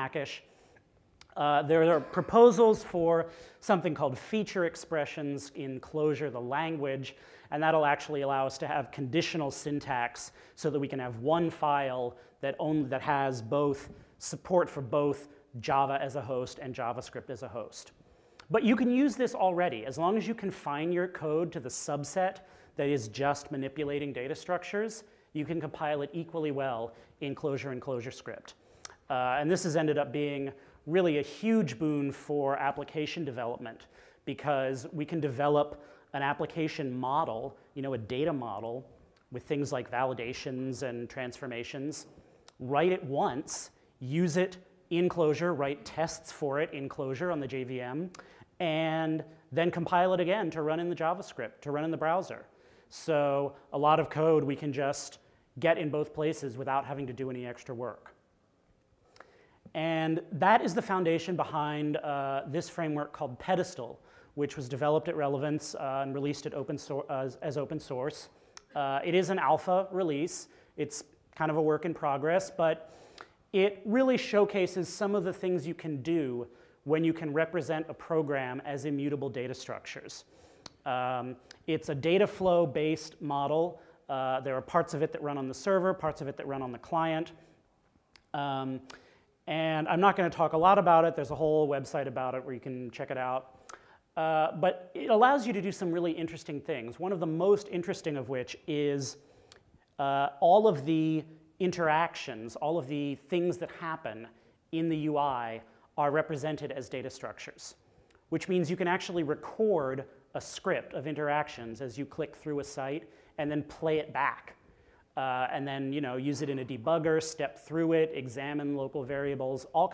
hackish. There are proposals for something called feature expressions in Clojure, the language, and that'll actually allow us to have conditional syntax so that we can have one file that has both support for both Java as a host and JavaScript as a host. But you can use this already. As long as you confine your code to the subset that is just manipulating data structures, you can compile it equally well in Clojure and ClojureScript. And this has ended up being really a huge boon for application development because we can develop an application model, a data model with things like validations and transformations, write it once, use it in Clojure, write tests for it in Clojure on the JVM, and then compile it again to run in the JavaScript, to run in the browser. So a lot of code we can just get in both places without having to do any extra work. And that is the foundation behind this framework called Pedestal, which was developed at Relevance and released at as open source. It is an alpha release. It's kind of a work in progress, but it really showcases some of the things you can do when you can represent a program as immutable data structures. It's a data flow-based model. There are parts of it that run on the server, parts of it that run on the client. And I'm not going to talk a lot about it. There's a whole website about it where you can check it out. But it allows you to do some really interesting things. One of the most interesting of which is all of the interactions, all of the things that happen in the UI are represented as data structures, which means you can actually record a script of interactions as you click through a site and then play it back. And then use it in a debugger, step through it, examine local variables, all